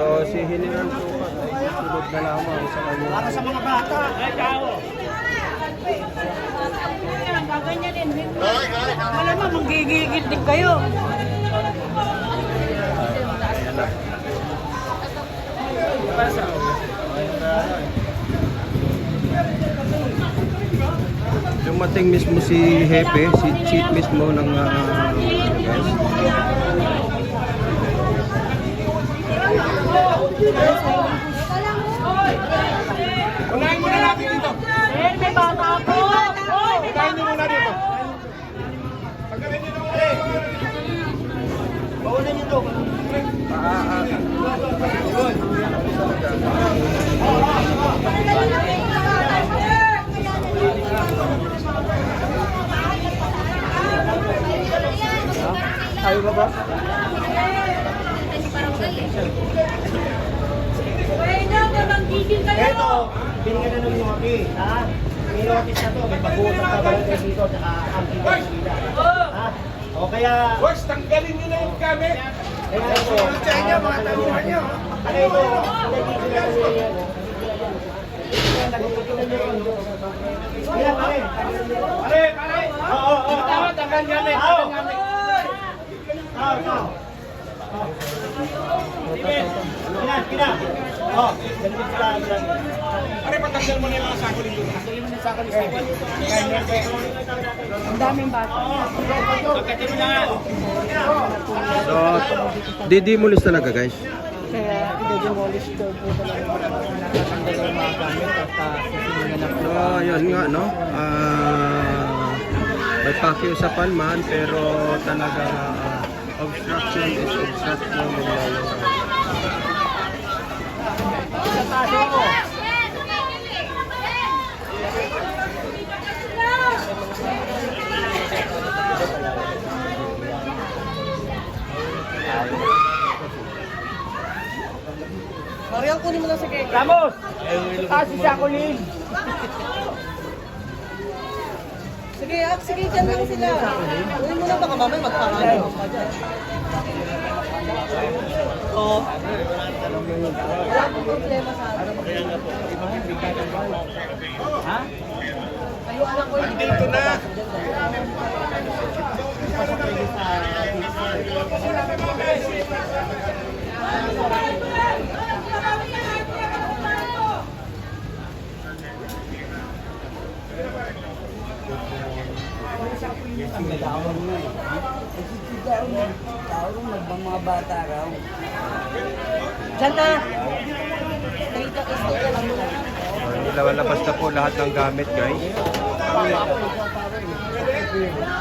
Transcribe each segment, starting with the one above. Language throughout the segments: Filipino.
So si Hiniran Sukat ay sunod na lamang sa kanya. Para sa mga bata. Ay, tao. Malamang magigigit din kayo. Ayan na. Dumating mismo si Hepe, si chief mismo ng guys. Unahin muna natin dito. May bata ako. Unahin nyo muna dito. Pagkarin nyo nung ulit. Baunan nyo ito. Ayaw ba ba? Ito, binigyan na ng Yoki. Ha? May notice na to. May pag-uusap na barangay dito. Tsaka ang kita. Ha? O kaya... Boys, tanggalin nyo na yung gamit. Kaya ito. Mga tanungan nyo. Ano ito? Pare! Oo. Tanggal gamit. Kina. Oh, ganito sila. Pare, patanggal mo na yung mga sako dito. Patanggal mo na yung sako dito. Ang daming bata. So, didemolish talaga guys. Kaya i-demolish daw po talaga nakatanggal ang mga gamit at sisimulan na po. So, yun nga no. May pakiusapan man pero talaga obstruction is obstruction nila yun. Mariel, kunin mo na sa cake. Ramos! Kasi siya ko rin. Sige, dyan lang sila. Kunin mo na baka mamaya magpangalan pa dyan. Oo. Wala pong problema sa akin. Ha? Kayo anak ko yung Dito na. ang nagawang nga eh. Nagsisigawang mga bata raw. Diyan na! Lalabas na po lahat ng gamit guys.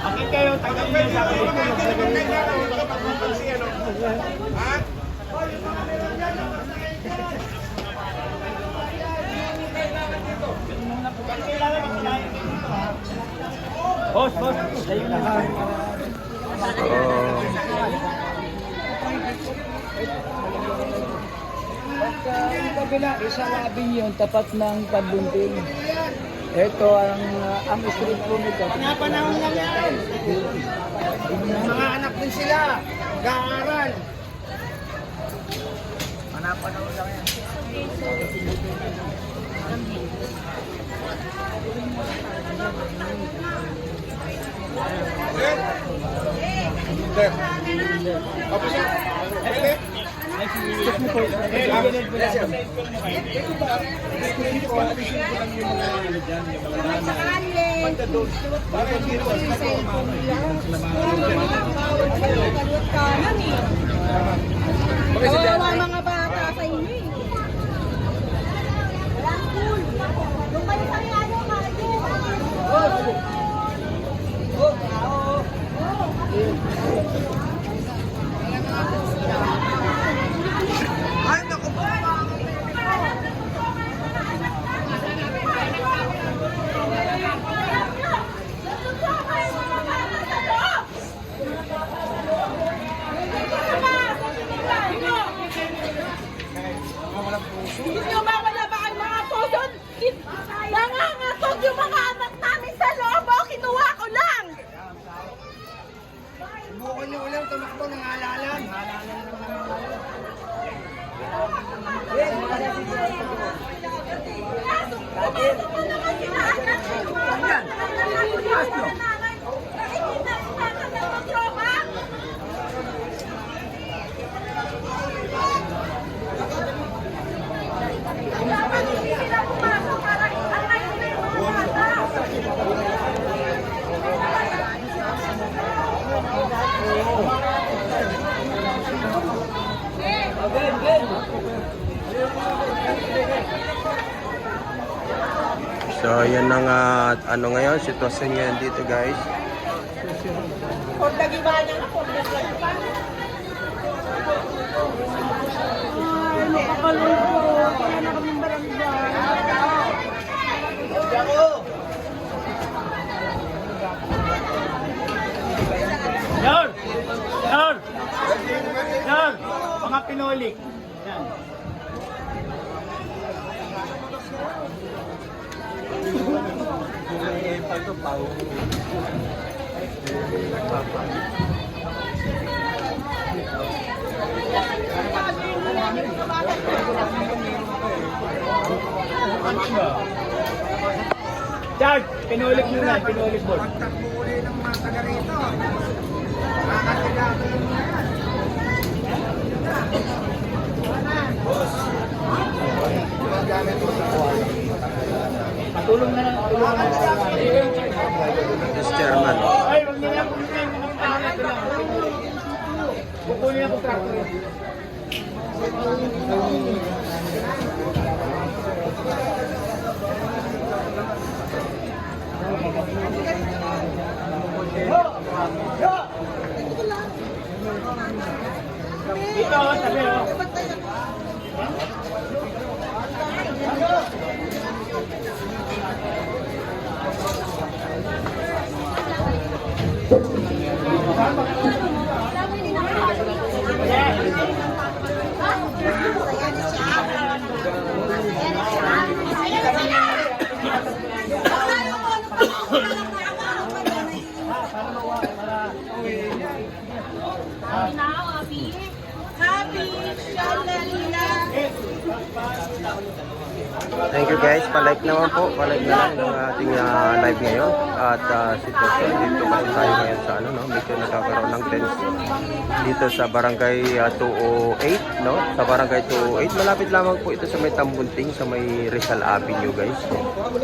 Bakit kayo tanggalin niyo sa akin? Ha? Boss. Tayo na. Yung kabila, isa labing yun, tapat ng Padbunting. Ito ang street po nito. Pinapanahon lang yan. Mga anak din sila. Gaaral. Panapanahon lang yan. Tapos yan. Kawawa mga bata sa inyo eh. Walang school. Yung kayo sa ano, Ay, naku po. Hindi nyo ba wala ba kayo mga puso? Nangangatot yung mga anak namin sa loob o kinuha ko lang! Subukan nyo ulang tumakbo ng halalan. So, yan ang ano ngayon, sitwasyon ngayon dito guys. Kung nagibahan na, kung nagibahan na. Ay, nakakalungkot. Kaya na kaming barangay. Yan! Yan! Yan! Mga pinolik. Yan. Chard, pinulik muna, pinulik board. Patulong na lang, tulungan na lang. This chairman. Ay, wag niyo na kunin yung ano ito lang. Kukunin ang contractor. Dito, sabi oh. Thank you guys, palike naman po, palike na lang ng ating live ngayon. At sitwasyon dito kasi tayo ngayon sa ano, no, medyo nagkakaroon ng tense dito sa barangay 208, no? Sa barangay 208, malapit lamang po ito sa may Tambunting, sa may Rizal Avenue guys.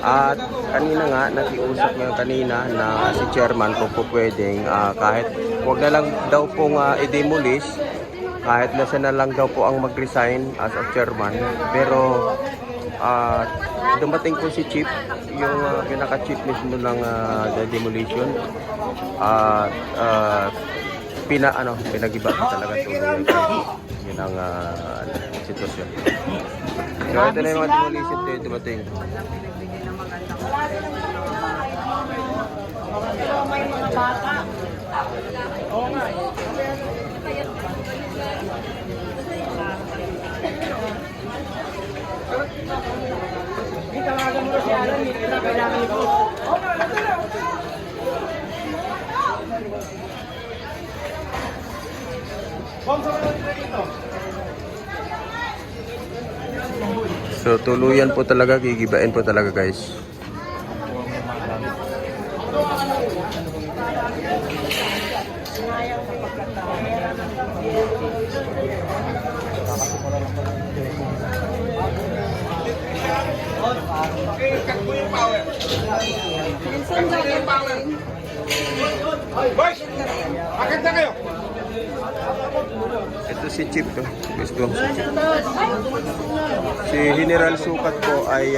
At kanina nga, nakiusap ngayon kanina na si chairman kung po pwedeng kahit huwag na lang daw pong i-demolish, kahit nasa na lang daw po ang mag-resign as a chairman. Pero dumating po si Chief, yung pinaka-chief mismo ng demolition. Pinagiba talaga ito. Yun ang sitwasyon. So ito na yung mga demolition na dumating. May mga bata. Oo nga. Tawagan mo si Alan, hindi na kailangan ito. So tuluyan po talaga, gigibain po talaga guys. Boys, akit na kayo. Ito si Chief to. Gusto si Chief. Si General Sukat po ay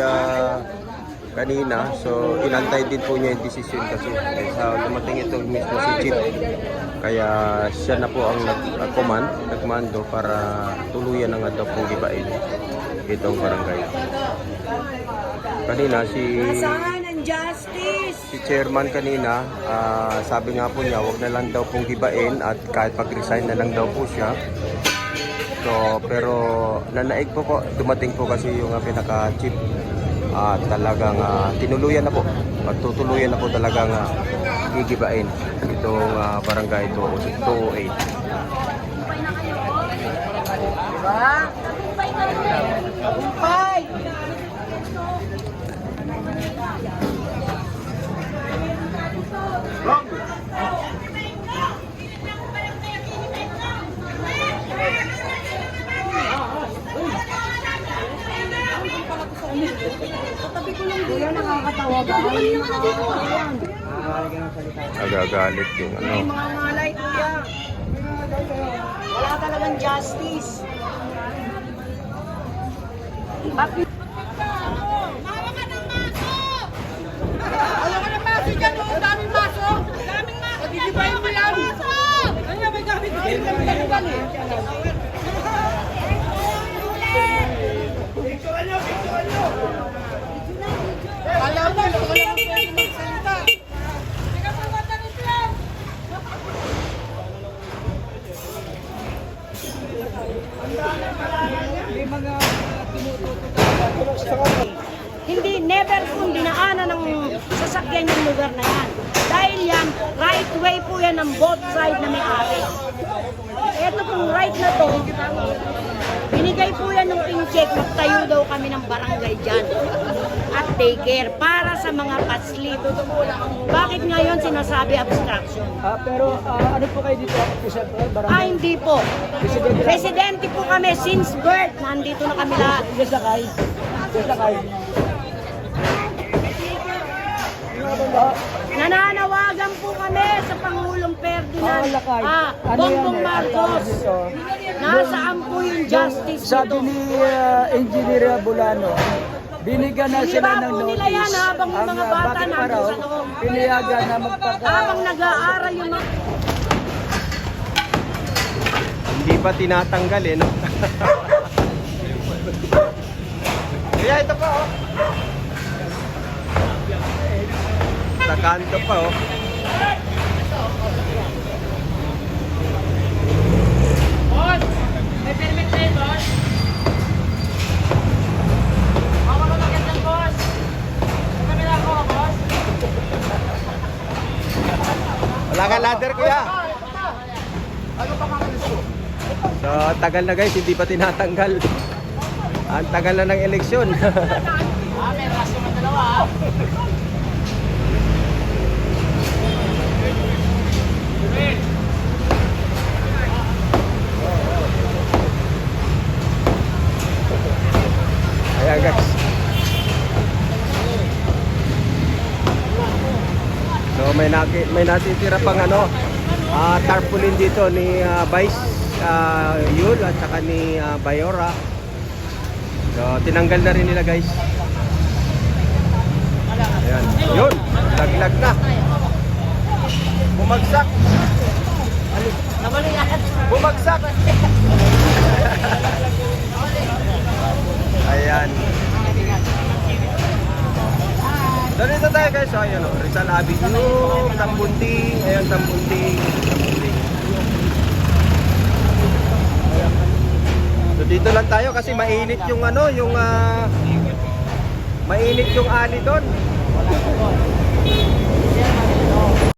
kanina, so inantay din po niya yung desisyon kasi sa dumating ito mismo si Chief. Kaya siya na po ang nagkomando para tuluyan ang daw pong gibain itong barangay. Kanina Saan ang justice? si chairman kanina, sabi nga po niya wag na lang daw pong gibain at kahit mag-resign na lang daw po siya. So pero nanaig po dumating po kasi yung pinaka-chief, talagang tinuluyan na po, magtutuluyan na po talagang gigibain itong barangay 208. Diba? Tagumpay! Tabi ko lang din. Nakakatawa ba? Agagalit yung ano. May mga malay kuya. Wala talagang justice. Bakit? Mawa ka ng maso! May mga tumututo Hindi, never po dinaanan ng sasakyan yung lugar na yan. Dahil yan, right way po yan ng both side na may-ari. Ito pong right na to, binigay po yan ng pink check, magtayo daw kami ng barangay dyan at daycare para sa mga paslip. Bakit ngayon sinasabi obstruction? pero ano po kayo dito? Isa barangay? Hindi po. Presidente lang. Residente po kami since birth. Nandito na kami lahat. Sakay. Sakay. Nananawagan po kami sa Pangulong Ferdinand. Lakay. Bongbong yan eh? Marcos. Dito. Nasaan po yung justice Sabi nito? ni Engineer Bulano, binigyan na sila Ginawa ng po notice. nila yan habang yung mga bata bakit pa nandun raw sa loob. pinayagan na Habang nag-aaral yung mga... Hindi pa tinatanggal eh, no? Kaya ito pa, oh. Sa kanto pa, oh. May permit na yun, boss? Ako na magandang boss. Kami na ako, boss. Wala ka ladder, kuya. So, tagal na guys, hindi pa tinatanggal. Ang tagal na ng eleksyon. May raso na dalawa. Ayan guys. So may natitira pang tarpaulin dito ni Vice Yul at saka ni Bayora. So tinanggal na rin nila guys. Ayan. Yun, laglag na. Bumagsak. Bumagsak. Ayan. So dito tayo guys, so ayan o, Rizal Avenue, Tambunting, ayan Tambunting. So dito lang tayo kasi mainit yung mainit yung ali doon.